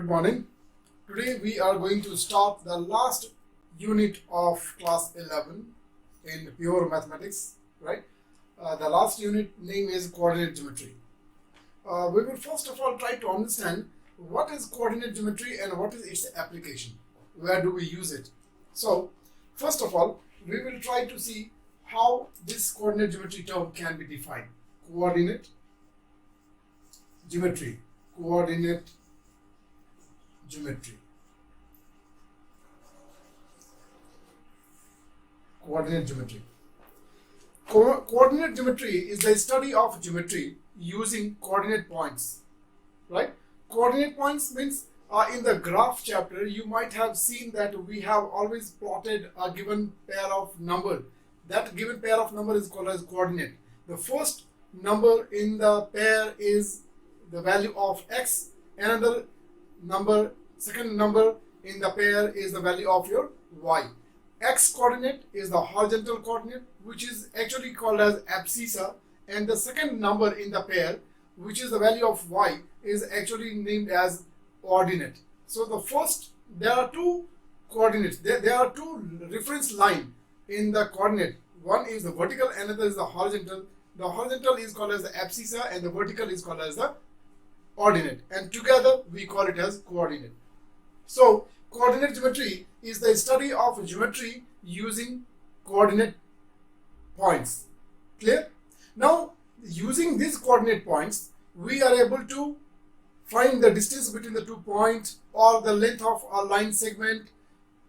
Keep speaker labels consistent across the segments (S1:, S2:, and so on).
S1: Good morning. Today we are going to start the last unit of class 11 in pure mathematics, right? The last unit name is coordinate geometry. We will first of all try to understand what is coordinate geometry and what is its application. Where do we use it? So, first of all, we will try to see how this coordinate geometry term can be defined. Coordinate geometry. Coordinate geometry. Coordinate geometry. Coordinate geometry is the study of geometry using coordinate points, right? Coordinate points means in the graph chapter you might have seen that we have always plotted a given pair of number. That given pair of number is called as coordinate. The first number in the pair is the value of x, another number, second number in the pair is the value of your y. X coordinate is the horizontal coordinate, which is actually called as abscissa, and the second number in the pair, which is the value of y, is actually named as ordinate. So the first, there are two coordinates, there are two reference lines in the coordinate. One is the vertical, another is the horizontal. The horizontal is called as the abscissa and the vertical is called as the ordinate, and together we call it as coordinate. So coordinate geometry is the study of geometry using coordinate points. Clear? Now, using these coordinate points, we are able to find the distance between the 2 points or the length of a line segment,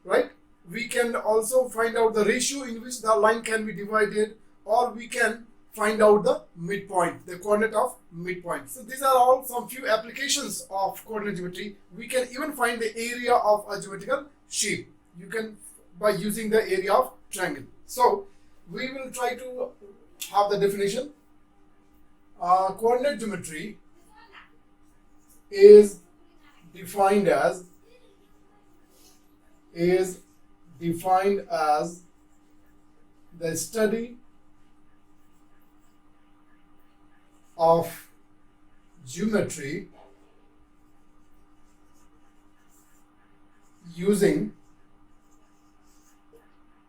S1: right? We can also find out the ratio in which the line can be divided, or we can find out the midpoint, the coordinate of midpoint. So these are all some few applications of coordinate geometry. We can even find the area of a geometrical shape. You can by using the area of triangle. So we will try to have the definition. Coordinate geometry is defined as the study of geometry using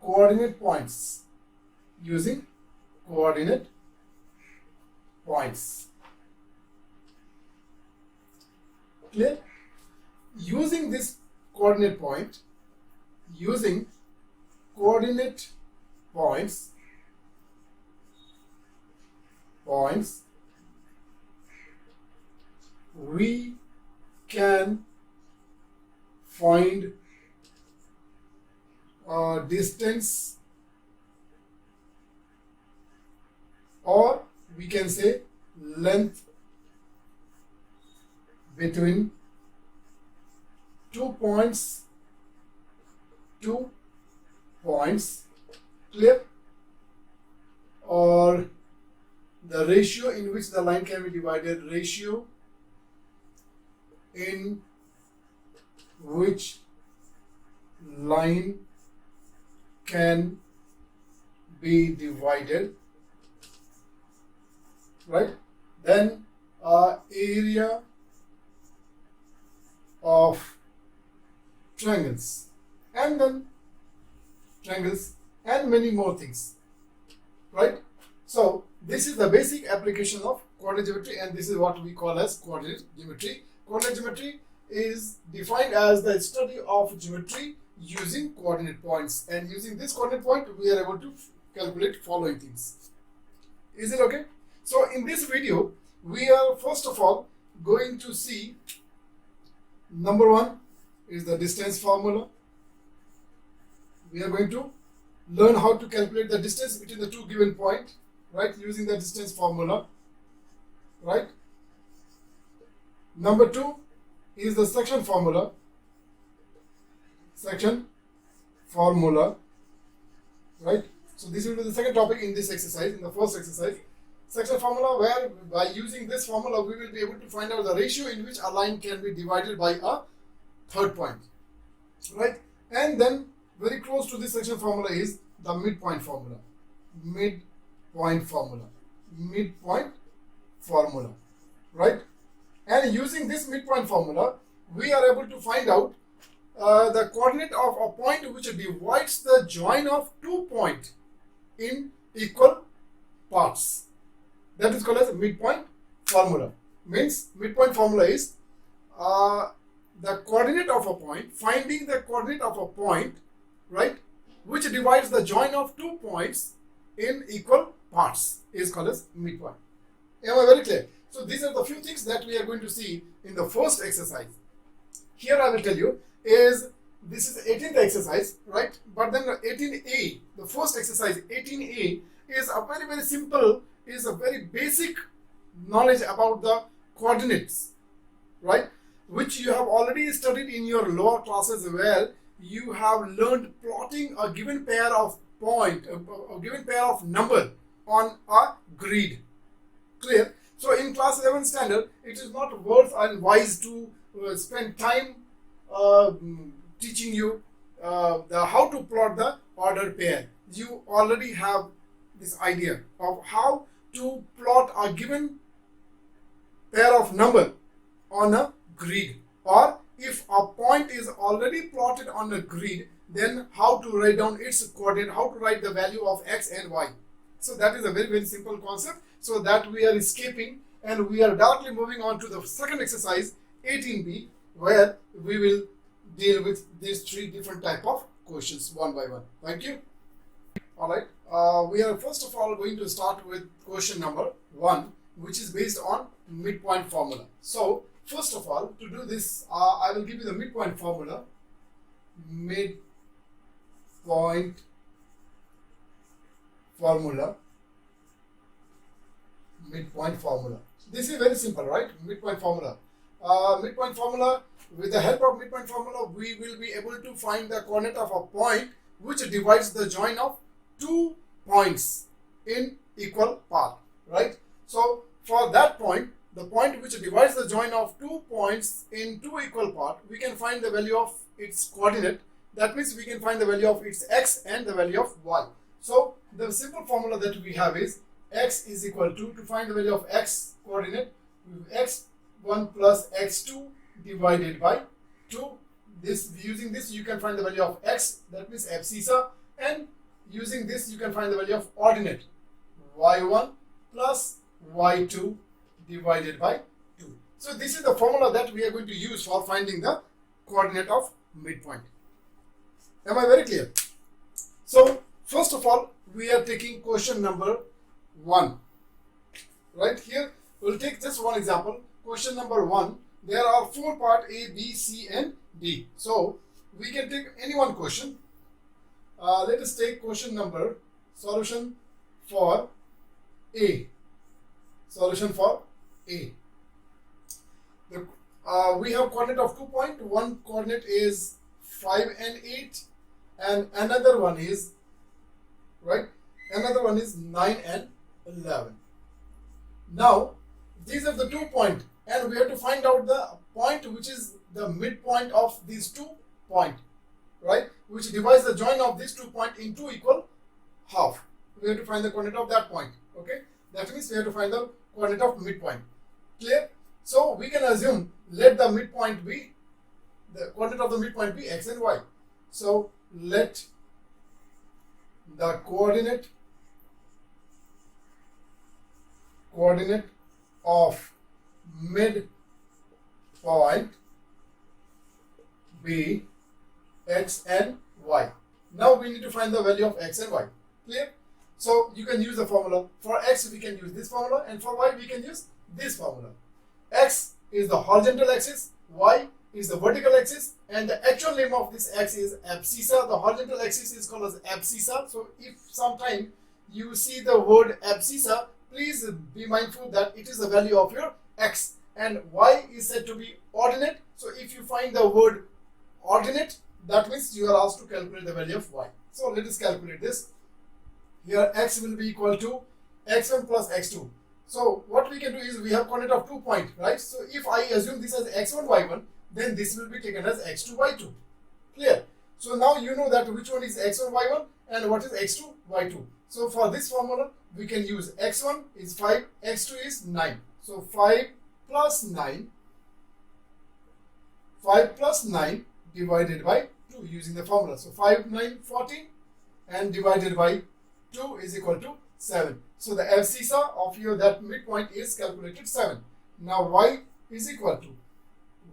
S1: coordinate points. Using coordinate points. Clear? Using this coordinate point, using coordinate points, we can find distance, or we can say length between 2 points. Clear? Or the ratio in which the line can be divided, ratio in which line can be divided, right? Then area of triangles, and then triangles and many more things, right? So this is the basic application of coordinate geometry, and this is what we call as coordinate geometry. Coordinate geometry is defined as the study of geometry using coordinate points, and using this coordinate point we are able to calculate following things. Is it okay? So in this video we are first of all going to see, number one is the distance formula. We are going to learn how to calculate the distance between the two given points, right, using the distance formula, right? Number two is the section formula. Right? So this will be the second topic in this exercise, in the first exercise. Section formula, where by using this formula we will be able to find out the ratio in which a line can be divided by a third point, right? And then very close to this section formula is the midpoint formula. Midpoint formula, right? And using this midpoint formula, we are able to find out the coordinate of a point which divides the join of two points in equal parts. That is called as midpoint formula. Means midpoint formula is the coordinate of a point, finding the coordinate of a point, right, which divides the join of two points in equal parts is called as midpoint. Am I very clear? So these are the few things that we are going to see in the first exercise. Here I will tell you is this is 18th exercise, right? But then 18A, the first exercise 18A is a very simple, is a very basic knowledge about the coordinates, right? Which you have already studied in your lower classes where you have learned plotting a given pair of point, a given pair of number on a grid. Clear? So in class 11 standard, it is not worth and wise to spend time teaching you how to plot the ordered pair. You already have this idea of how to plot a given pair of number on a grid, or if a point is already plotted on a grid, then how to write down its coordinate, how to write the value of x and y. So that is a very simple concept. So that we are escaping and we are directly moving on to the second exercise 18B, where we will deal with these three different type of questions one by one. Thank you. All right. We are first of all going to start with question number 1, which is based on midpoint formula. So first of all, to do this, I will give you the midpoint formula. Midpoint formula. Midpoint formula. This is very simple, right? Midpoint formula. Midpoint formula. With the help of midpoint formula, we will be able to find the coordinate of a point which divides the join of two points in equal part, right? So for that point, the point which divides the join of two points in two equal part, we can find the value of its coordinate. That means we can find the value of its x and the value of y. So the simple formula that we have is x is equal to find the value of x coordinate, x1 plus x2 divided by 2. Using this you can find the value of x, that means abscissa, and using this you can find the value of ordinate, y1 plus y2 divided by 2. So this is the formula that we are going to use for finding the coordinate of midpoint. Am I very clear? So first of all, we are taking question number 1. Right here, we'll take just one example. Question number 1. There are 4 parts A, B, C, and D. So we can take any one question. Let us take question number solution for A. Solution for A. We have coordinate of 2 points. One coordinate is 5 and 8, and another one is Another one is 9 and 11. Now these are the 2 points, and we have to find out the point which is the midpoint of these 2 points, right? Which divides the join of these 2 points into equal half. We have to find the coordinate of that point. Okay, that means we have to find the coordinate of midpoint. Clear? So we can assume let the midpoint be the coordinate of the midpoint be x and y. So let the coordinate of midpoint be x and y. Now we need to find the value of x and y. Clear? So you can use the formula. For x we can use this formula, and for y we can use this formula. X is the horizontal axis, y is the vertical axis, and the actual name of this x is abscissa. The horizontal axis is called as abscissa. So if sometime you see the word abscissa, please be mindful that it is the value of your x, and y is said to be ordinate. So if you find the word ordinate, that means you are asked to calculate the value of y. So let us calculate this. Here x will be equal to x1 plus x2. So what we can do is we have coordinate of 2 points, right? So if I assume this as x1 y1, then this will be taken as x2 y2. Clear? So now you know that which one is x1 y1 and what is x2 y2. So for this formula we can use x1 is 5, x2 is 9. So 5 plus 9. 5 plus 9 divided by 2 using the formula. So 5, 9, 14 and divided by 2 is equal to 7. So the abscissa of your that midpoint is calculated 7. Now y is equal to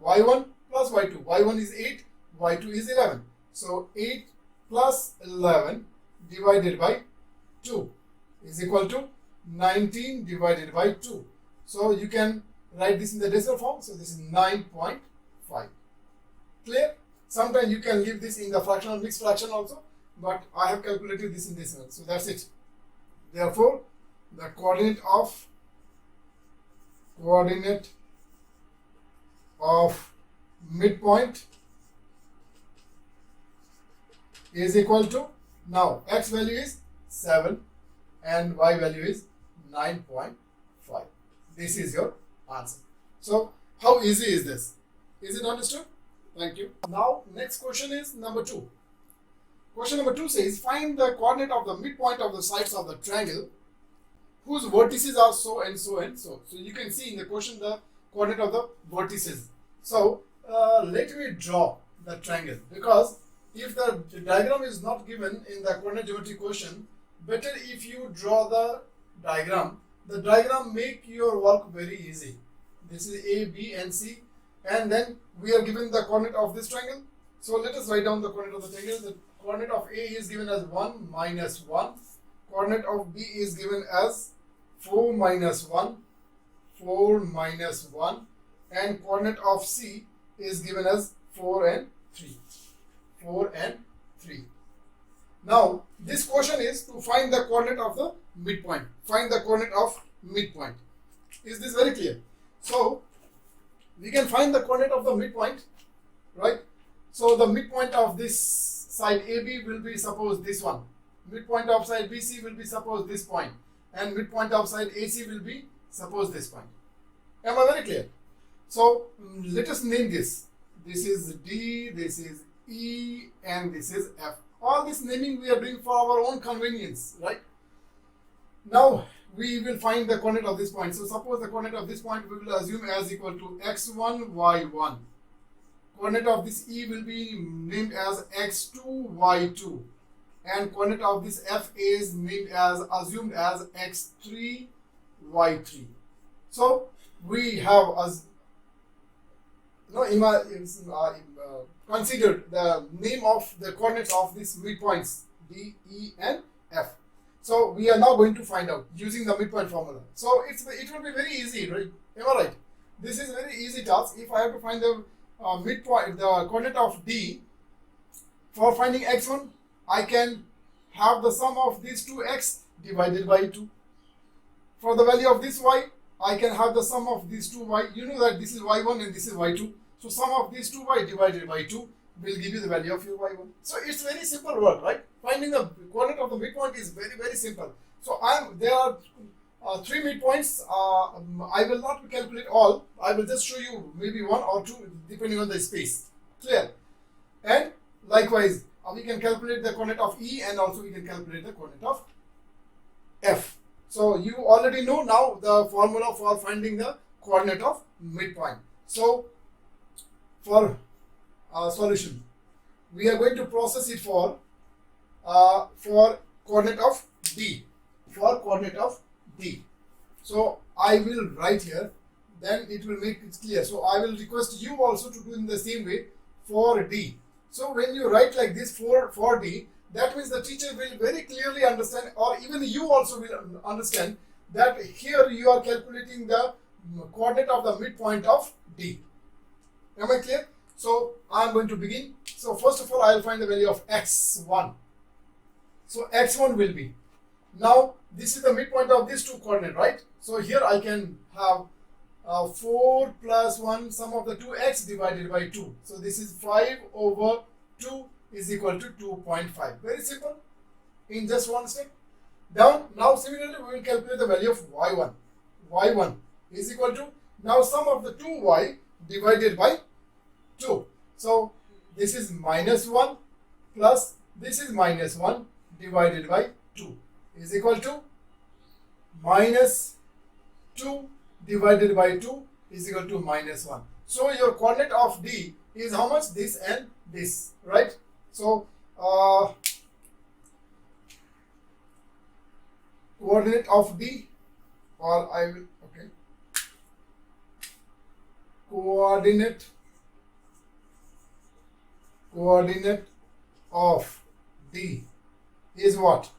S1: y1 plus y2. y1 is 8, y2 is 11. So 8 plus 11 divided by 2 is equal to 19 divided by 2. So you can write this in the decimal form. So this is 9.5. Clear? Sometimes you can leave this in the fractional mixed fraction also, but I have calculated this in decimal. So that's it. Therefore, the coordinate of midpoint is equal to, now x value is 7 and y value is 9.5. This is your answer. So how easy is this? Is it understood? Thank you. Now next question is number 2. Question number 2 says, find the coordinate of the midpoint of the sides of the triangle whose vertices are so and so and so. So you can see in the question the coordinate of the vertices. So let me draw the triangle, because if the diagram is not given in the coordinate geometry question, better if you draw the diagram. The diagram make your work very easy. This is A, B and C, and then we are given the coordinate of this triangle. So let us write down the coordinate of the triangle. The coordinate of A is given as 1 minus 1. Coordinate of B is given as 4 minus 1, 4 minus 1, and coordinate of C is given as 4 and 3. 4 and 3. Now this question is to find the coordinate of the midpoint. Find the coordinate of midpoint. Is this very clear? So we can find the coordinate of the midpoint, right? So the midpoint of this side AB will be suppose this one. Midpoint of side BC will be suppose this point, and midpoint of side AC will be suppose this point. Am I very clear? So let us name this. This is D, this is E, and this is F. All this naming we are doing for our own convenience, right? Now we will find the coordinate of this point. So suppose the coordinate of this point we will assume as equal to x1, y1. Coordinate of this E will be named as x2, y2. And coordinate of this F is named as assumed as x3, y3. So we have considered the name of the coordinates of these midpoints D, E and F. So we are now going to find out using the midpoint formula. So it will be very easy, right? Am I right? This is a very easy task. If I have to find the midpoint, the coordinate of D, for finding x1, I can have the sum of these two x divided by 2. For the value of this y, I can have the sum of these two y. You know that this is y1 and this is y2. So sum of these two y divided by 2 will give you the value of your y1. So it's very simple work, right? Finding the coordinate of the midpoint is very, very simple. So there are 3 midpoints. I will not calculate all. I will just show you maybe 1 or 2 depending on the space. Clear? And likewise, we can calculate the coordinate of E, and also we can calculate the coordinate of F. So you already know now the formula for finding the coordinate of midpoint. So for solution, we are going to process it for coordinate of D. For coordinate of D. So I will write here, then it will make it clear. So I will request you also to do in the same way for D. So when you write like this for D, that means the teacher will very clearly understand, or even you also will understand, that here you are calculating the coordinate of the midpoint of D. Am I clear? So I am going to begin. So first of all, I will find the value of x1. So x1 will be, now this is the midpoint of these two coordinates, right? So here I can have 4 plus 1 sum of the 2x divided by 2. So this is 5 over 2 is equal to 2.5. Very simple. In just one step. Down. Now similarly we will calculate the value of y1. y1 is equal to, now sum of the 2y divided by 2. So this is minus 1 plus this is minus 1 divided by 2 is equal to minus 2 divided by 2 is equal to minus 1. So your coordinate of D is how much? This and this, right? So coordinate of D, or I will, okay, coordinate of D is what?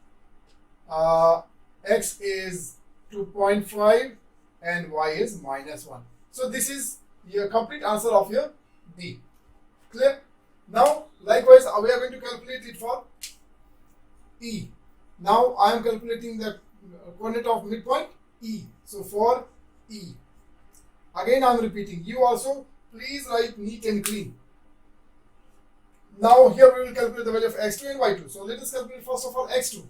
S1: X is 2.5 and Y is -1. So this is your complete answer of your D. Clear? Now likewise we are going to calculate it for E. Now I am calculating the coordinate of midpoint E. So for E, again I am repeating, you also please write neat and clean. Now here we will calculate the value of x2 and y2. So let us calculate first of all x2.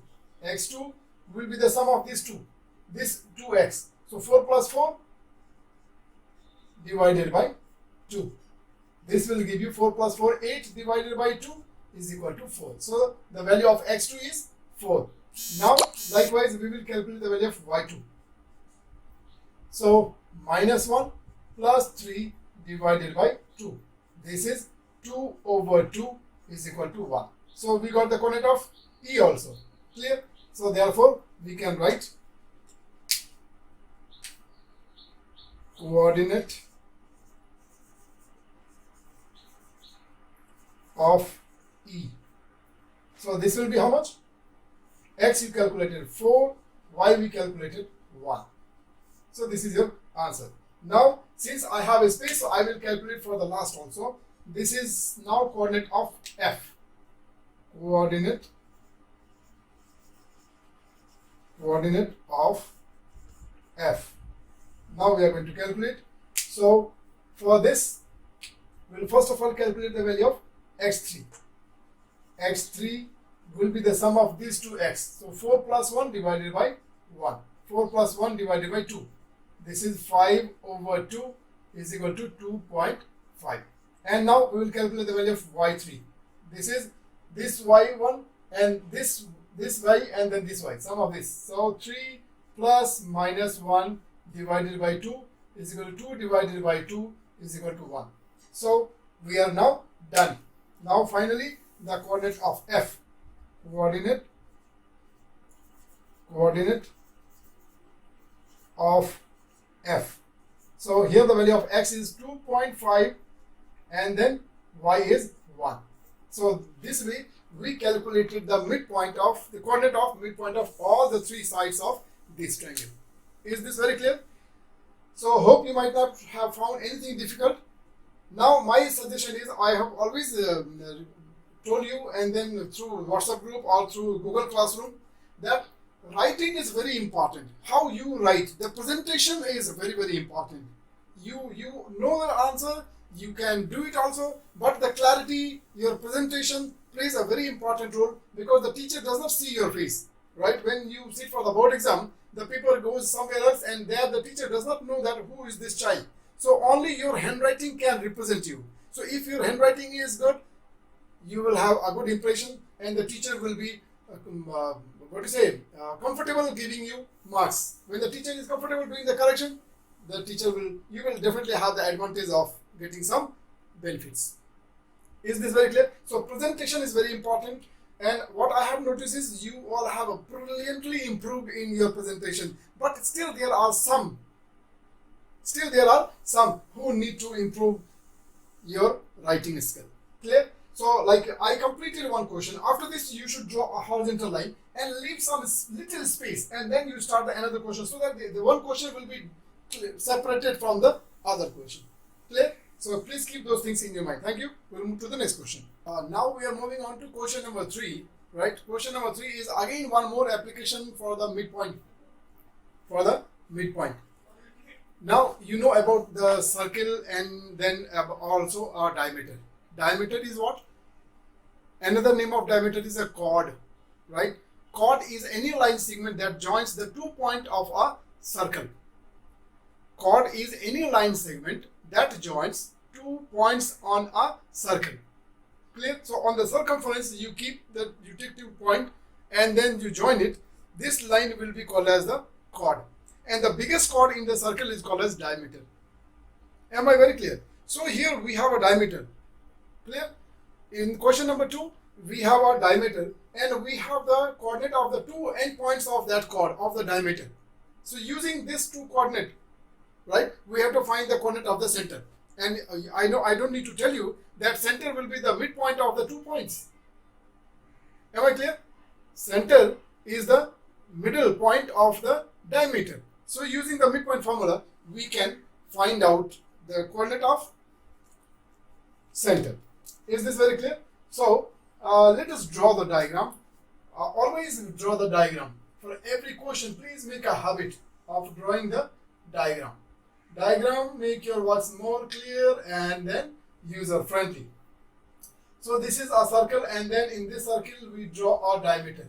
S1: x2 will be the sum of these two. This 2x. So 4 plus 4 divided by 2. This will give you 4 plus 4, 8 divided by 2 is equal to 4. So the value of x2 is 4. Now likewise we will calculate the value of y2. So -1 plus 3 divided by 2. This is 2 over 2 is equal to 1. So we got the coordinate of E also. Clear? So therefore we can write coordinate of E. So this will be how much? X you calculated 4, Y we calculated 1. So this is your answer. Now since I have a space, so I will calculate for the last one. So this is now coordinate of F. Coordinate of F. Now we are going to calculate. So for this, we will first of all calculate the value of x3. x3 will be the sum of these two x. So 4 plus 1 divided by 1. 4 plus 1 divided by 2. This is 5 over 2 is equal to 2.5. And now we will calculate the value of y3. This is this y1 and this y and then this y, sum of this. So 3 plus -1 divided by 2 is equal to 2 divided by 2 is equal to 1. So we are now done. Now finally the coordinate of F. Coordinate of F. So here the value of x is 2.5 and then y is 1. So this way we calculated the midpoint of the coordinate of midpoint of all the three sides of this triangle. Is this very clear? So hope you might not have found anything difficult. Now my suggestion is, I have always told you, and then through WhatsApp group or through Google Classroom, that writing is very important. How you write, the presentation is very, very important. You know the answer, you can do it also, but the clarity, your presentation plays a very important role, because the teacher does not see your face, right? When you sit for the board exam, the paper goes somewhere else, and there the teacher does not know that who is this child. So only your handwriting can represent you. So if your handwriting is good, you will have a good impression, and the teacher will be comfortable giving you marks. When the teacher is comfortable doing the correction, you will definitely have the advantage of getting some benefits. Is this very clear? So presentation is very important, and what I have noticed is you all have a brilliantly improved in your presentation, but still there are some who need to improve your writing skill. Clear? So like I completed one question. After this you should draw a horizontal line and leave some little space, and then you start another question, so that the one question will be separated from the other question. Clear? So please keep those things in your mind. Thank you. We'll move to the next question. Now we are moving on to question number 3. Right? Question number 3 is again one more application for the midpoint. Now you know about the circle, and then also a diameter. Diameter is what? Another name of diameter is a chord, right? Chord is any line segment that joins the 2 points of a circle. Chord is any line segment that joins 2 points on a circle. Clear? So on the circumference you take 2 points and then you join it. This line will be called as the chord, and the biggest chord in the circle is called as diameter. Am I very clear? So here we have a diameter. Clear? In question number 2, we have our diameter and we have the coordinate of the two endpoints of that chord of the diameter. So using this two coordinate, right, we have to find the coordinate of the center. And I know I don't need to tell you that center will be the midpoint of the 2 points. Am I clear? Center is the middle point of the diameter. So using the midpoint formula, we can find out the coordinate of center. Is this very clear? So let us draw the diagram. Always draw the diagram. For every question, please make a habit of drawing the diagram. Diagram make your words more clear and then user friendly. So this is a circle and then in this circle we draw our diameter.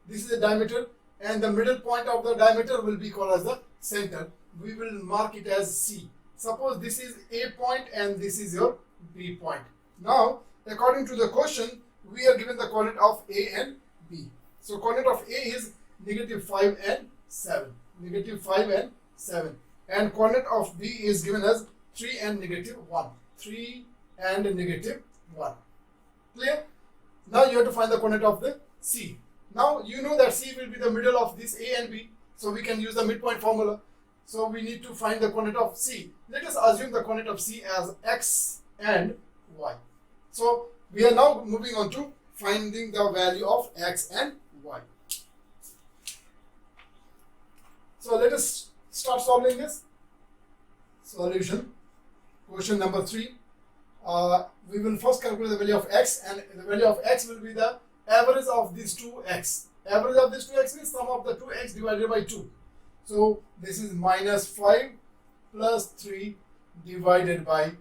S1: This is the diameter and the middle point of the diameter will be called as the center. We will mark it as C. Suppose this is A point and this is your B point. Now, according to the question, we are given the coordinate of A and B. So coordinate of A is -5 and 7. -5 and 7. And coordinate of B is given as 3 and -1. 3 and -1. Clear? Now you have to find the coordinate of the C. Now you know that C will be the middle of this A and B. So we can use the midpoint formula. So we need to find the coordinate of C. Let us assume the coordinate of C as X and Y. So we are now moving on to finding the value of X and Y. So let us start solving this. Solution. Question number 3. We will first calculate the value of X, and the value of X will be the average of these two X. Average of these two X means sum of the two X divided by 2. So this is -5 plus 3 divided by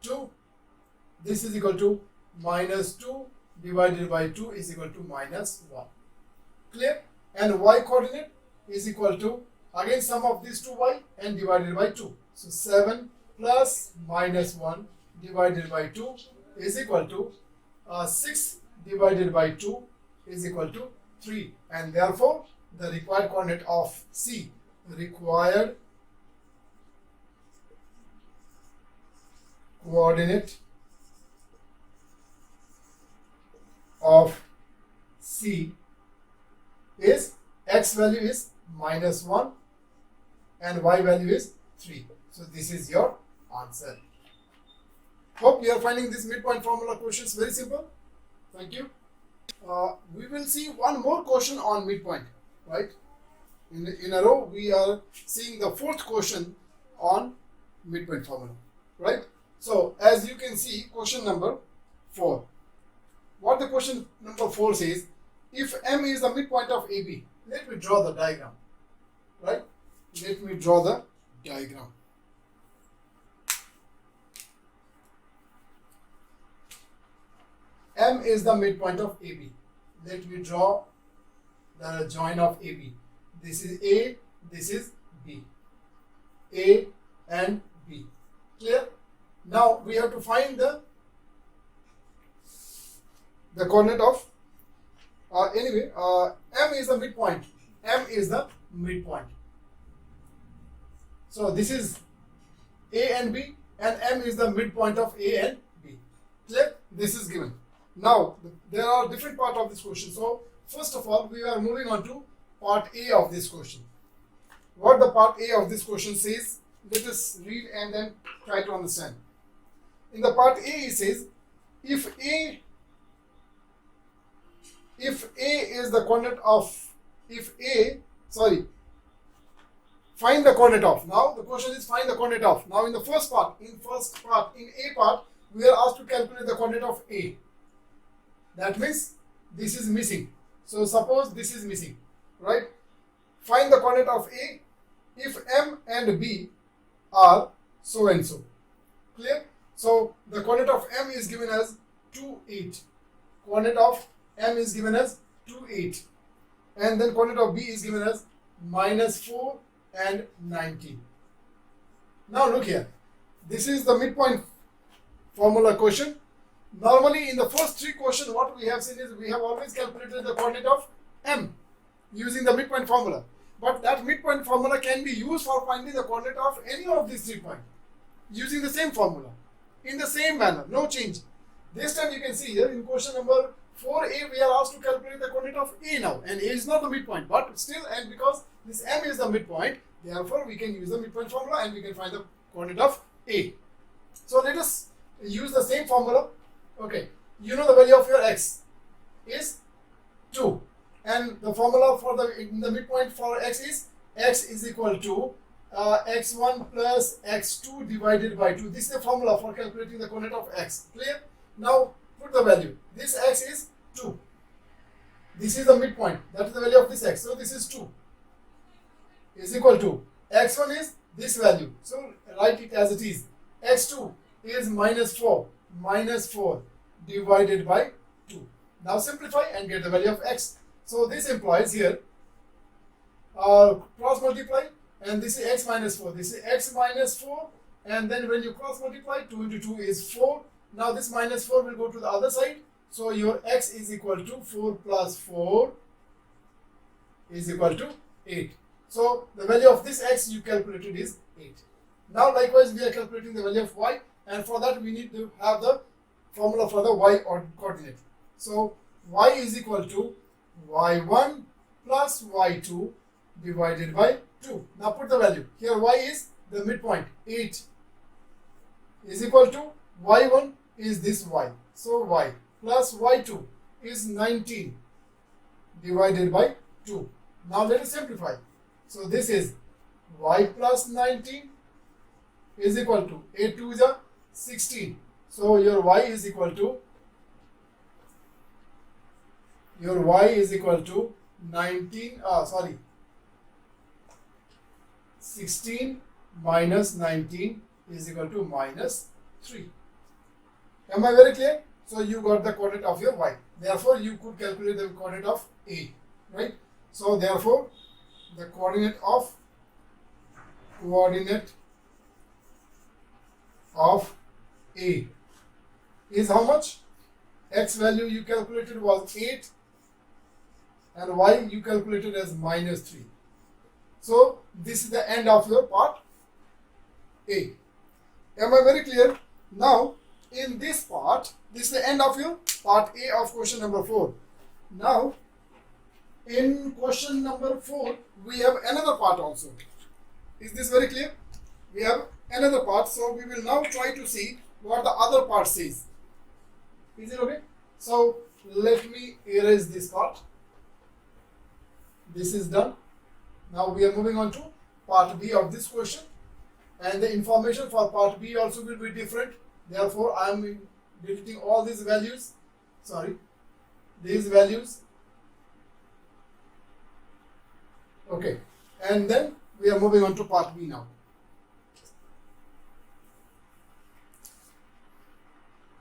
S1: 2. This is equal to -2 divided by 2 is equal to -1. Clear? And Y coordinate is equal to, again, sum of these two Y and divided by 2. So 7 plus -1 divided by 2 is equal to 6 divided by 2 is equal to 3. And therefore, the required coordinate of C, required coordinate of C is X value is -1 and Y value is 3. So this is your answer. Hope you are finding this midpoint formula questions very simple. Thank you. We will see one more question on midpoint, right? In a row, we are seeing the 4th question on midpoint formula, right? So as you can see, question number 4. What the question number 4 says, if M is the midpoint of AB, let me draw the diagram, right? Let me draw the diagram. M is the midpoint of AB. Let me draw the join of AB. This is A, this is B. A and B. Clear? Now we have to find the coordinate of M is the midpoint. M is the midpoint. So this is A and B, and M is the midpoint of A and B. Clear? This is given. Now there are different parts of this question. So first of all, we are moving on to part A of this question. What the part A of this question says, let us read and then try to understand. In the part A, it says, if A is the coordinate of, find the coordinate of. Now the question is find the coordinate of. Now in the first part, in A part, we are asked to calculate the coordinate of A. That means this is missing. So suppose this is missing, right? Find the coordinate of A if M and B are so and so. Clear? So the coordinate of M is given as 2, 8. Coordinate of M is given as 2, 8. And then coordinate of B is given as -4 and 19. Now look here. This is the midpoint formula question. Normally in the first 3 questions, what we have seen is we have always calculated the coordinate of M using the midpoint formula. But that midpoint formula can be used for finding the coordinate of any of these 3 points using the same formula. in the same manner, no change. This time you can see here in question number 4a, we are asked to calculate the coordinate of a now, and a is not the midpoint, but still, and because this m is the midpoint, therefore we can use the midpoint formula and we can find the coordinate of a. So let us use the same formula. Okay, you know the value of your x is 2, and the formula for the midpoint for x is equal to x1 plus x2 divided by 2. This is the formula for calculating the coordinate of x. Clear? Now put the value. This x is 2. This is the midpoint. That is the value of this x. So this is 2 is equal to x1 is this value. So write it as it is. X2 is minus 4 divided by 2. Now simplify and get the value of x. So this implies here cross multiply, and this is x minus 4. This is x minus 4, and then when you cross multiply, 2 into 2 is 4. Now this minus 4 will go to the other side. So your x is equal to 4 plus 4 is equal to 8. So the value of this x you calculated is 8. Now likewise we are calculating the value of y, and for that we need to have the formula for the y coordinate. So y is equal to y1 plus y2 divided by 2. Now put the value. Here y is the midpoint, 8 is equal to y1 is this y. So y plus y2 is 19 divided by 2. Now let us simplify. So this is y plus 19 is equal to 8 to the 16. So your y is equal to 16 minus 19 is equal to minus 3. Am I very clear? So you got the coordinate of your y. Therefore, you could calculate the coordinate of a, right? So therefore, the coordinate of a is how much? X value you calculated was 8 and y you calculated as minus 3. So this is the end of your part A. Am I very clear? Now in this part, this is the end of your part A of question number 4. Now in question number 4 we have another part also. Is this very clear? We have another part, so we will now try to see what the other part says. Is it okay? So let me erase this part. This is done. Now we are moving on to part B of this question, and the information for part B also will be different. Therefore, I am deleting all these values. These values. Okay, and then we are moving on to part B now.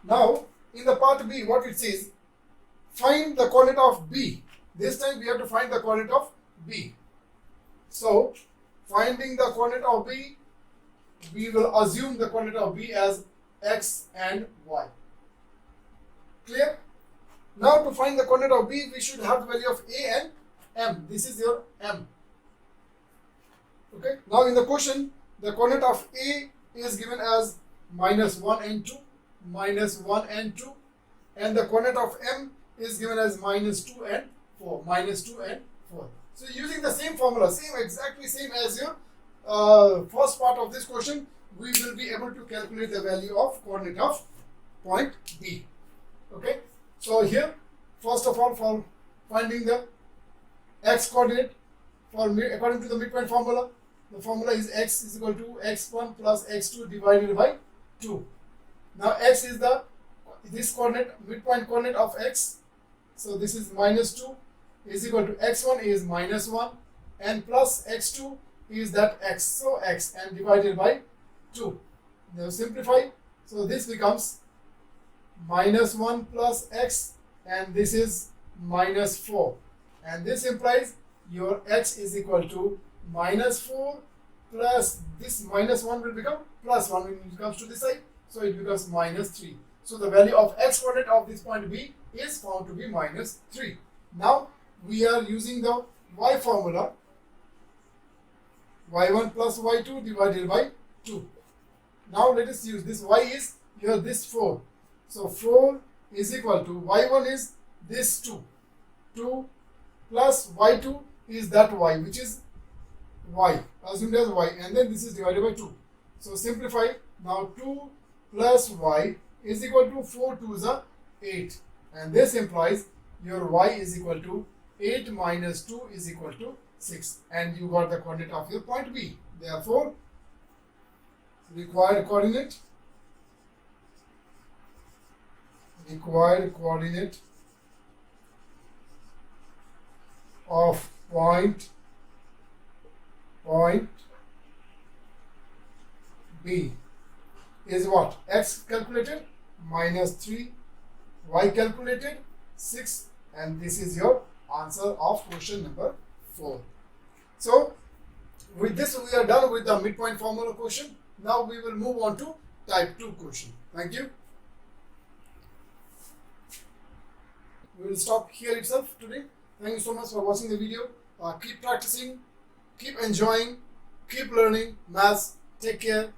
S1: Now, in the part B, what it says, find the coordinate of B. This time we have to find the coordinate of B. So, finding the coordinate of B, we will assume the coordinate of B as x and y. Clear? Now, to find the coordinate of B, we should have the value of A and M. This is your M. Okay. Now, in the question, the coordinate of A is given as minus 1 and 2, minus 1 and 2, and the coordinate of M is given as minus 2 and 4, minus 2 and 4. So using the same formula, exactly same as your first part of this question, we will be able to calculate the value of coordinate of point B. Okay. So here, first of all, for finding the x coordinate, according to the midpoint formula, the formula is x is equal to x1 plus x2 divided by 2. Now x is this coordinate, midpoint coordinate of x. So this is minus 2 is equal to x1 is minus 1 and plus x2 is that x. So x and divided by 2. Now simplify. So this becomes minus 1 plus x, and this is minus 4. And this implies your x is equal to minus 4 plus this minus 1 will become plus 1 when it comes to this side. So it becomes minus 3. So the value of x coordinate of this point B is found to be minus 3. Now we are using the y formula, y1 plus y2 divided by 2. Now let us use this. Y is here this 4. So 4 is equal to y1 is this 2. 2 plus y2 is that y, which is y, assumed as y, and then this is divided by 2. So simplify. Now 2 plus y is equal to 4 2s are 8, and this implies your y is equal to 8 minus 2 is equal to 6, and you got the coordinate of your point B. Therefore, required coordinate of point B is what? X calculated minus 3, y calculated 6, and this is your answer of question number 4. So with this we are done with the midpoint formula question. Now we will move on to type 2 question. Thank you. We will stop here itself today. Thank you so much for watching the video. Keep practicing, keep enjoying, keep learning maths. Take care.